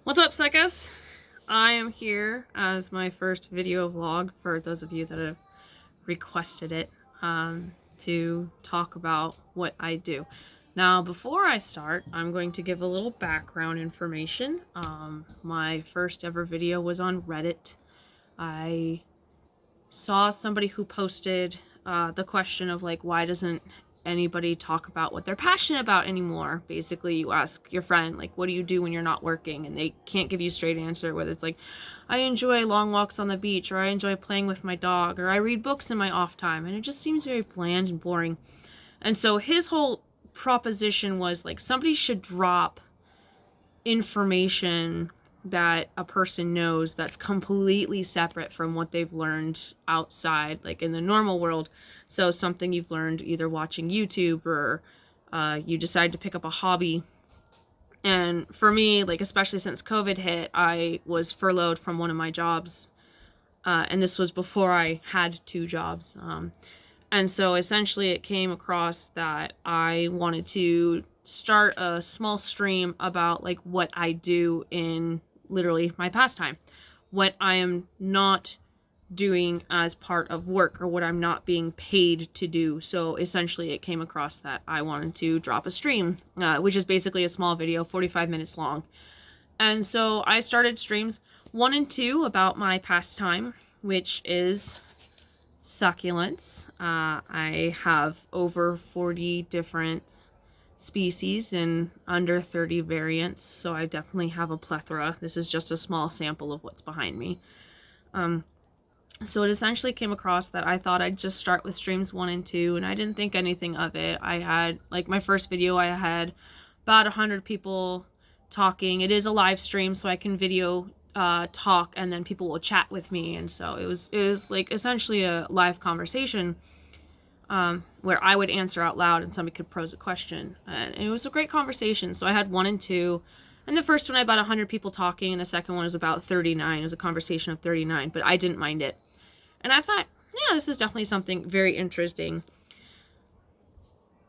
What's up, succas? I am here as my first video vlog for those of you that have requested it to talk about what I do. Now, before I start, I'm going to give a little background information. My first ever video was on Reddit. I saw somebody who posted the question of like, why doesn't anybody talk about what they're passionate about anymore? Basically, you ask your friend, like, what do you do when you're not working? And they can't give you a straight answer, whether it's like, I enjoy long walks on the beach, or I enjoy playing with my dog, or I read books in my off time. And it just seems very bland and boring. And so his whole proposition was like, somebody should drop information that a person knows that's completely separate from what they've learned outside, like in the normal world. So something you've learned either watching YouTube or you decide to pick up a hobby. And for me, like especially since COVID hit, I was furloughed from one of my jobs. And this was before I had two jobs. And so essentially it came across that I wanted to start a small stream about like what I do in literally my pastime, what I am not doing as part of work, or what I'm not being paid to do. So essentially it came across that I wanted to drop a stream, which is basically a small video, 45 minutes long. And so I started streams 1 and 2 about my pastime, which is succulents. I have over 40 different species and under 30 variants, so I definitely have a plethora. This is just a small sample of what's behind me. So it essentially came across that I thought I'd just start with streams 1 and 2, and I didn't think anything of it. I had, like, my first video, I had about 100 people talking. It is a live stream, so I can video talk, and then people will chat with me. And so it was like essentially a live conversation where I would answer out loud and somebody could pose a question. And it was a great conversation. So I had 1 and 2. And the first one, I had about 100 people talking, and the second one was about 39. It was a conversation of 39, but I didn't mind it. And I thought, yeah, this is definitely something very interesting.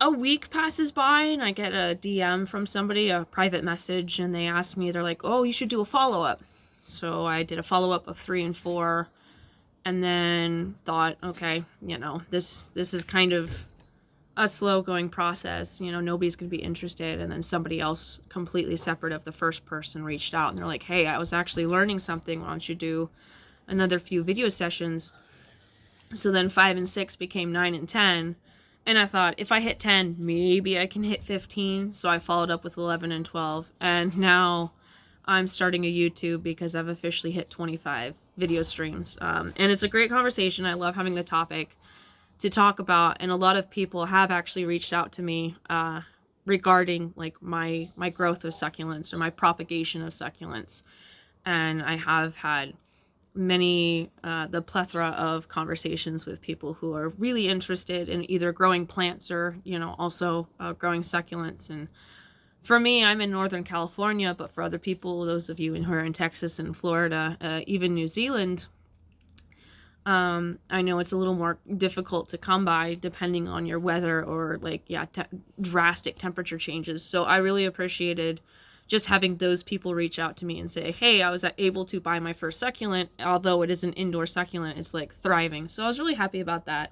A week passes by, and I get a DM from somebody, a private message, and they ask me, they're like, oh, you should do a follow-up. So I did a follow-up of 3 and 4. And then thought, okay, you know, this is kind of a slow going process. You know, nobody's going to be interested. And then somebody else completely separate of the first person reached out, and they're like, hey, I was actually learning something. Why don't you do another few video sessions? So then 5 and 6 became 9 and 10. And I thought, if I hit 10, maybe I can hit 15. So I followed up with 11 and 12. And now I'm starting a YouTube because I've officially hit 25 video streams. And it's a great conversation. I love having the topic to talk about. And a lot of people have actually reached out to me regarding like my growth of succulents or my propagation of succulents. And I have had many, the plethora of conversations with people who are really interested in either growing plants or, you know, also growing succulents. And for me, I'm in Northern California, but for other people, those of you who are in Texas and Florida, even New Zealand, I know it's a little more difficult to come by depending on your weather or like, drastic temperature changes. So I really appreciated just having those people reach out to me and say, hey, I was able to buy my first succulent, although it is an indoor succulent, it's like thriving. So I was really happy about that.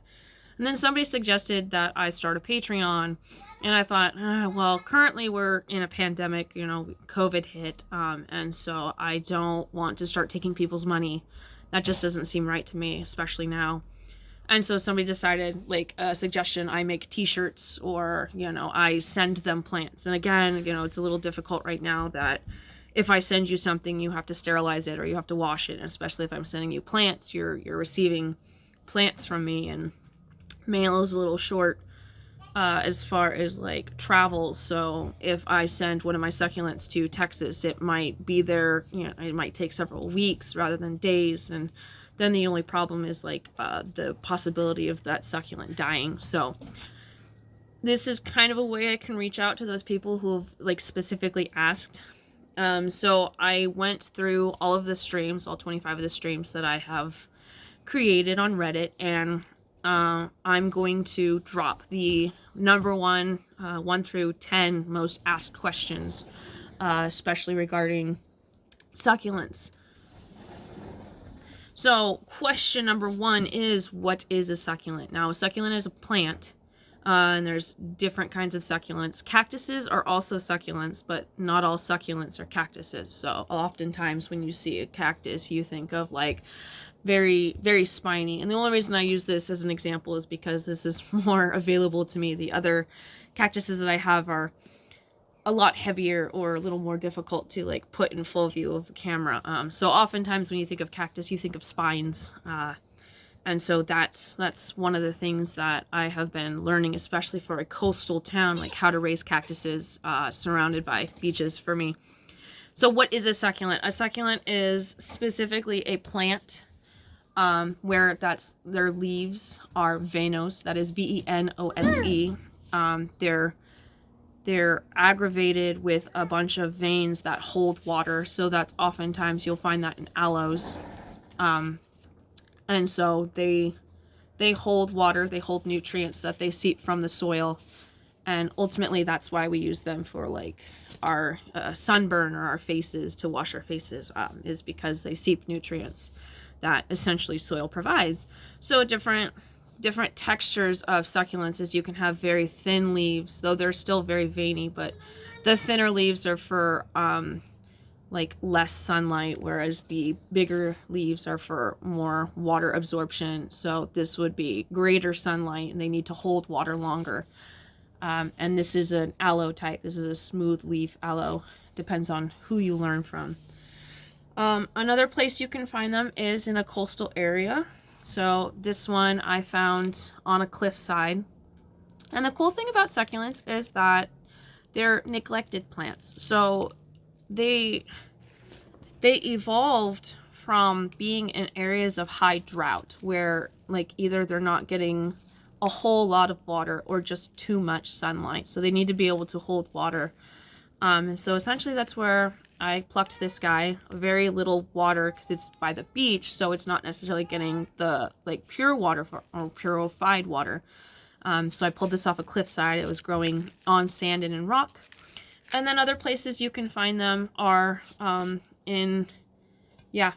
And then somebody suggested that I start a Patreon, and I thought, well, currently we're in a pandemic, you know, COVID hit, and so I don't want to start taking people's money. That just doesn't seem right to me, especially now. And so somebody decided, like a suggestion, I make t-shirts, or, you know, I send them plants. And again, you know, it's a little difficult right now that if I send you something, you have to sterilize it or you have to wash it. And especially if I'm sending you plants, you're receiving plants from me, and mail is a little short as far as like travel. So if I send one of my succulents to Texas, it might be there, you know, it might take several weeks rather than days. And then the only problem is like the possibility of that succulent dying. So this is kind of a way I can reach out to those people who have like specifically asked. So I went through all of the streams, all 25 of the streams that I have created on Reddit, and I'm going to drop the number 1 through 10 most asked questions, especially regarding Succulents. So question number 1 is, what is a succulent? Now, a succulent is a plant, and there's different kinds of succulents. Cactuses are also succulents, but not all succulents are cactuses. So oftentimes when you see a cactus, you think of like very, very spiny. And the only reason I use this as an example is because this is more available to me. The other cactuses that I have are a lot heavier or a little more difficult to like put in full view of the camera. So oftentimes when you think of cactus, you think of spines. And so that's one of the things that I have been learning, especially for a coastal town, like how to raise cactuses surrounded by beaches for me. So what is a succulent? A succulent is specifically a plant where their leaves are venose. That is venose. They're aggravated with a bunch of veins that hold water. So that's oftentimes you'll find that in aloes. And so they hold water, they hold nutrients that they seep from the soil. And ultimately that's why we use them for like our sunburn or our faces, to wash our faces, is because they seep nutrients that essentially soil provides. So different textures of succulents is you can have very thin leaves, though they're still very veiny, but the thinner leaves are for like less sunlight, whereas the bigger leaves are for more water absorption. So this would be greater sunlight and they need to hold water longer. And this is an aloe type. This is a smooth leaf aloe. Depends on who you learn from. Another place you can find them is in a coastal area. So this one I found on a cliffside. And the cool thing about succulents is that they're neglected plants. So they evolved from being in areas of high drought where like either they're not getting a whole lot of water or just too much sunlight. So they need to be able to hold water. And so essentially that's where I plucked this guy. Very little water because it's by the beach, so it's not necessarily getting the like pure water or purified water. So I pulled this off a cliffside. It was growing on sand and in rock. And then other places you can find them are in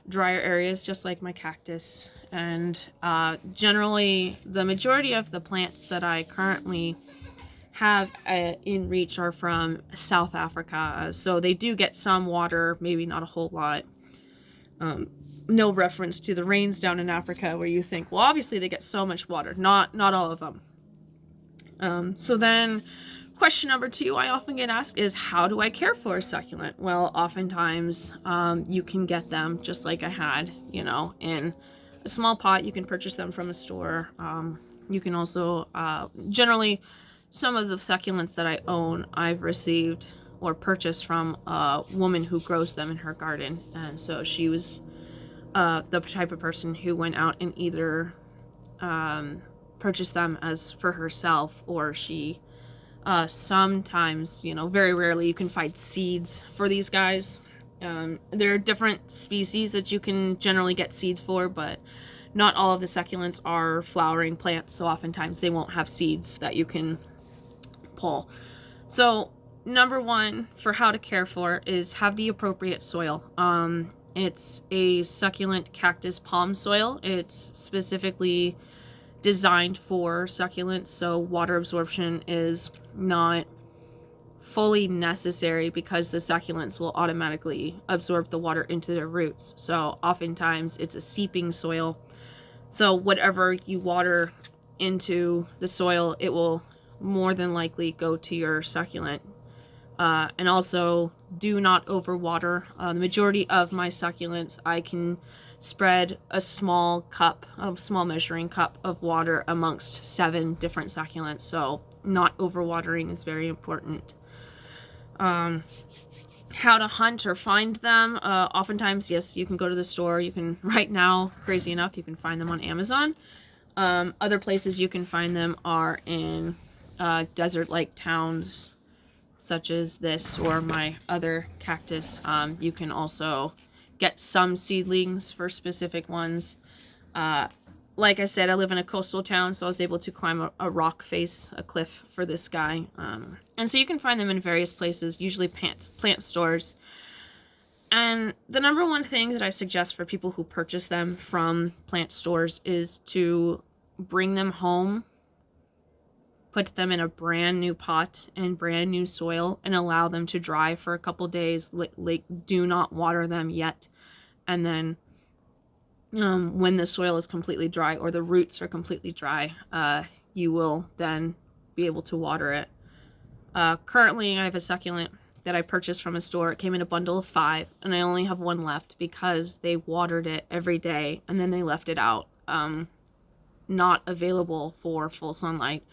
drier areas, just like my cactus. And generally the majority of the plants that I currently have in reach are from South Africa. So they do get some water, maybe not a whole lot. No reference to the rains down in Africa where you think, well, obviously they get so much water. Not all of them. So then question number 2 I often get asked is, how do I care for a succulent? Well, oftentimes you can get them just like I had, in a small pot. You can purchase them from a store. You can also, generally, some of the succulents that I own, I've received or purchased from a woman who grows them in her garden. And so she was the type of person who went out and either purchased them as for herself, or she sometimes, very rarely you can find seeds for these guys. There are different species that you can generally get seeds for, but not all of the succulents are flowering plants, so oftentimes they won't have seeds that you can pull. So number 1 for how to care for is have the appropriate soil. It's a succulent cactus palm soil. It's specifically designed for succulents, so water absorption is not fully necessary because the succulents will automatically absorb the water into their roots. So oftentimes it's a seeping soil. So whatever you water into the soil, it will more than likely go to your succulent. And also do not overwater. The majority of my succulents, I can spread a small measuring cup of water amongst 7 different succulents. So not overwatering is very important. How to hunt or find them. Oftentimes, yes, you can go to the store. You can, right now, crazy enough, you can find them on Amazon. Other places you can find them are in desert-like towns, such as this or my other cactus. You can also get some seedlings for specific ones. Like I said, I live in a coastal town, so I was able to climb a rock face, a cliff for this guy. And so you can find them in various places, usually plant stores. And the number one thing that I suggest for people who purchase them from plant stores is to bring them home, put them in a brand new pot and brand new soil, and allow them to dry for a couple days. Like, do not water them yet. And then when the soil is completely dry, or the roots are completely dry, you will then be able to water it. Currently, I have a succulent that I purchased from a store. It came in a bundle of 5, and I only have 1 left because they watered it every day and then they left it out, not available for full sunlight.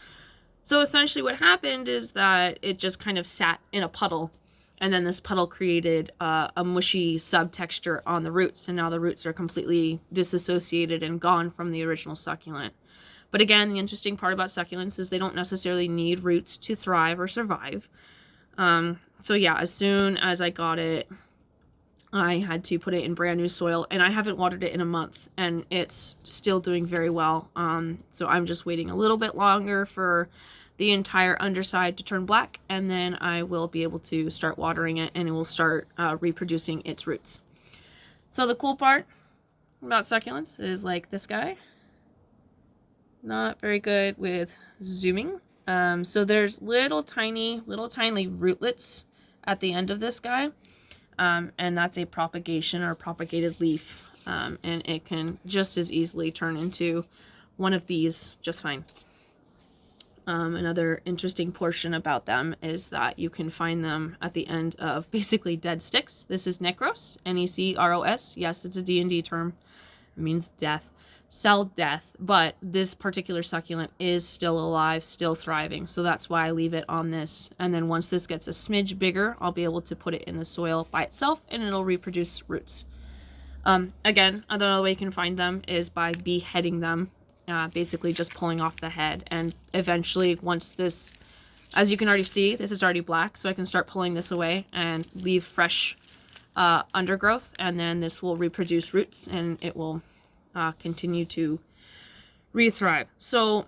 So essentially what happened is that it just kind of sat in a puddle, and then this puddle created a mushy subtexture on the roots, and now the roots are completely disassociated and gone from the original succulent. But again, the interesting part about succulents is they don't necessarily need roots to thrive or survive. So yeah, as soon as I got it, I had to put it in brand new soil, and I haven't watered it in a month, and it's still doing very well. So I'm just waiting a little bit longer for the entire underside to turn black, and then I will be able to start watering it, and it will start reproducing its roots. So the cool part about succulents is, like, this guy. Not very good with zooming. So there's little tiny rootlets at the end of this guy. And that's a propagation or propagated leaf. And it can just as easily turn into one of these just fine. Another interesting portion about them is that you can find them at the end of basically dead sticks. This is necros, Necros. Yes, it's a D&D term. It means death. Cell death, but this particular succulent is still alive, still thriving, so that's why I leave it on this. And then once this gets a smidge bigger, I'll be able to put it in the soil by itself, and it'll reproduce roots. Again, another way you can find them is by beheading them, basically just pulling off the head. And eventually, once this, as you can already see, this is already black, so I can start pulling this away and leave fresh undergrowth, and then this will reproduce roots, and it will continue to re-thrive. So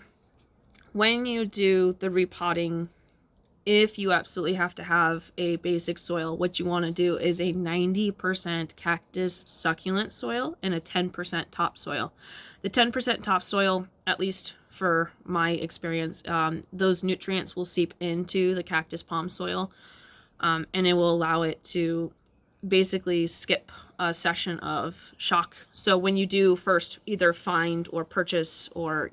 when you do the repotting, if you absolutely have to have a basic soil, what you want to do is a 90% cactus succulent soil and a 10% topsoil. The 10% topsoil, at least for my experience, those nutrients will seep into the cactus palm soil, and it will allow it to basically skip a session of shock. So when you do first either find or purchase or,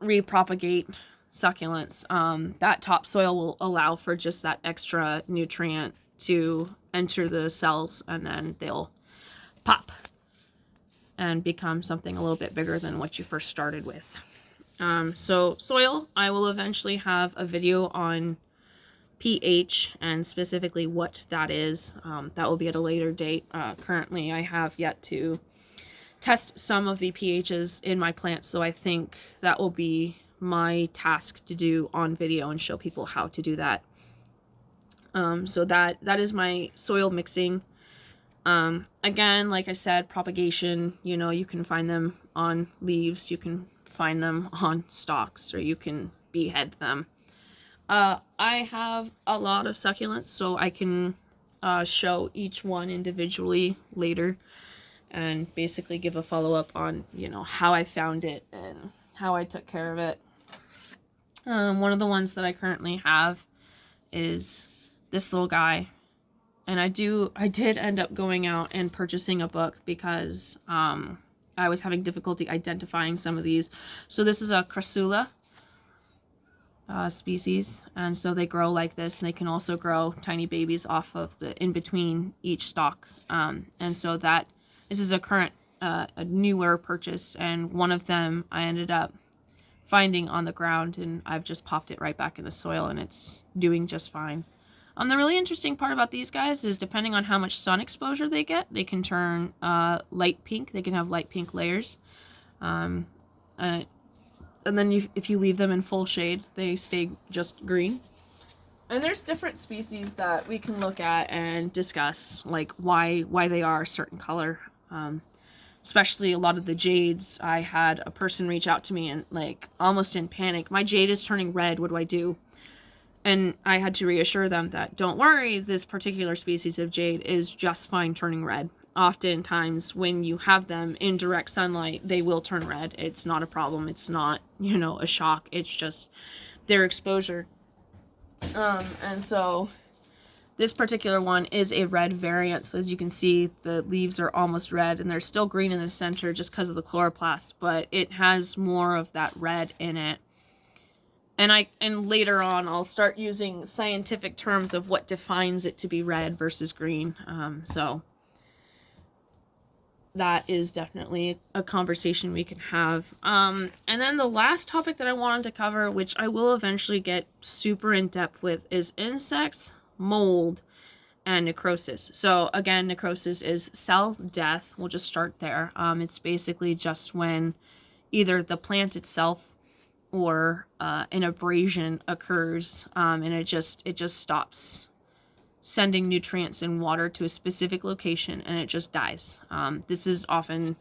repropagate succulents, that topsoil will allow for just that extra nutrient to enter the cells, and then they'll pop and become something a little bit bigger than what you first started with. So soil, I will eventually have a video on pH and specifically what that is. That will be at a later date. Currently, I have yet to test some of the pHs in my plants, so I think that will be my task to do on video and show people how to do that. So that is my soil mixing. Again, like I said, propagation, you can find them on leaves, you can find them on stalks, or you can behead them. I have a lot of succulents, so I can show each one individually later and basically give a follow-up on, how I found it and how I took care of it. One of the ones that I currently have is this little guy. And I did end up going out and purchasing a book because I was having difficulty identifying some of these. So this is a crassula species, and so they grow like this, and they can also grow tiny babies off of the in between each stalk. And so this is a current a newer purchase, and one of them I ended up finding on the ground, and I've just popped it right back in the soil, and it's doing just fine. The really interesting part about these guys is depending on how much sun exposure they get, they can turn light pink. They can have light pink layers. And then if you leave them in full shade, they stay just green. And there's different species that we can look at and discuss, like why they are a certain color. Especially a lot of the jades. I had a person reach out to me and, like, almost in panic, my jade is turning red, what do I do? And I had to reassure them that, don't worry, this particular species of jade is just fine turning red. Oftentimes, when you have them in direct sunlight, they will turn red. It's not a problem. It's not, a shock. It's just their exposure. And so this particular one is a red variant. So as you can see, the leaves are almost red, and they're still green in the center just because of the chloroplast, but it has more of that red in it. And later on, I'll start using scientific terms of what defines it to be red versus green. So that is definitely a conversation we can have. And then the last topic that I wanted to cover, which I will eventually get super in depth with, is insects, mold, and necrosis. So again, necrosis is cell death. We'll just start there. It's basically just when either the plant itself or an abrasion occurs, and it just stops sending nutrients and water to a specific location, and it just dies. This is often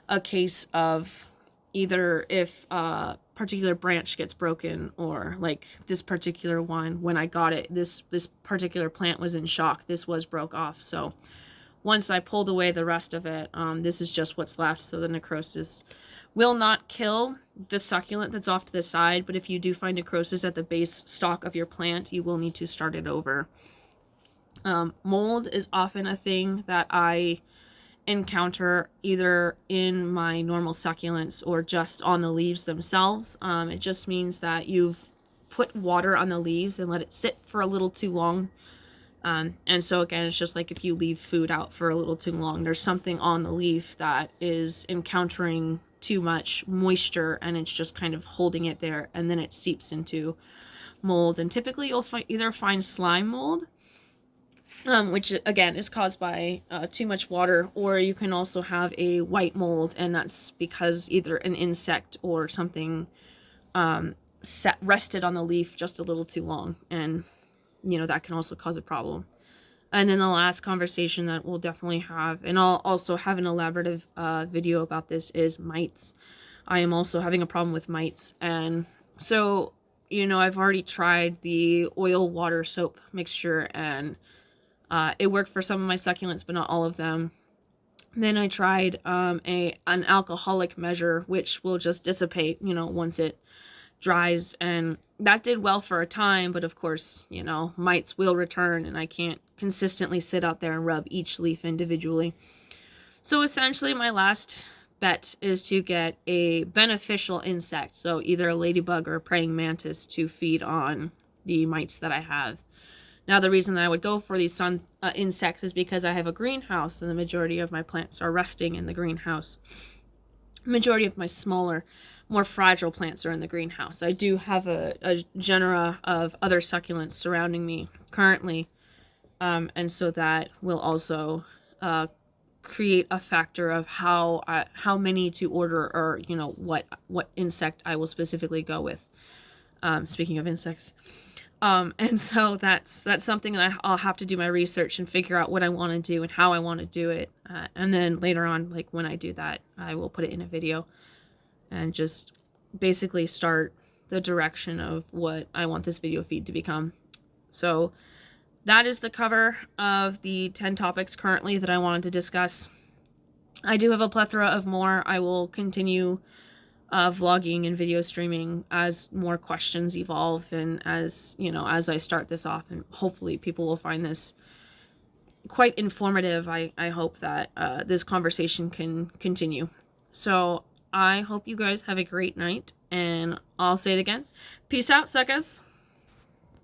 a case of either if a particular branch gets broken, or like this particular one, when I got it, this particular plant was in shock. This was broke off. So once I pulled away the rest of it, this is just what's left. So the necrosis will not kill the succulent that's off to the side, but if you do find necrosis at the base stalk of your plant, you will need to start it over. Mold is often a thing that I encounter either in my normal succulents or just on the leaves themselves. It just means that you've put water on the leaves and let it sit for a little too long. And so again, it's just like if you leave food out for a little too long, there's something on the leaf that is encountering too much moisture, and it's just kind of holding it there, and then it seeps into mold. And typically you'll either find slime mold, which again is caused by too much water, or you can also have a white mold, and that's because either an insect or something rested on the leaf just a little too long, and that can also cause a problem. And then the last conversation that we'll definitely have, and I'll also have an elaborative video about this, is mites. I am also having a problem with mites. And so, I've already tried the oil water soap mixture, and it worked for some of my succulents, but not all of them. Then I tried an alcoholic measure, which will just dissipate, once it dries, and that did well for a time, but of course, mites will return, and I can't consistently sit out there and rub each leaf individually. So essentially my last bet is to get a beneficial insect, so either a ladybug or a praying mantis, to feed on the mites that I have. Now, the reason that I would go for these insects is because I have a greenhouse, and the majority of my plants are resting in the greenhouse. Majority of my smaller, more fragile plants are in the greenhouse. I do have a genera of other succulents surrounding me currently, and so that will also create a factor of how many to order, or what insect I will specifically go with. Speaking of insects, and so that's something that I'll have to do my research and figure out what I want to do and how I want to do it, and then later on, like when I do that, I will put it in a video and just basically start the direction of what I want this video feed to become. So that is the cover of the 10 topics currently that I wanted to discuss. I do have a plethora of more. I will continue vlogging and video streaming as more questions evolve, and as I start this off, and hopefully people will find this quite informative. I hope that this conversation can continue. So I hope you guys have a great night, and I'll say it again. Peace out, succas.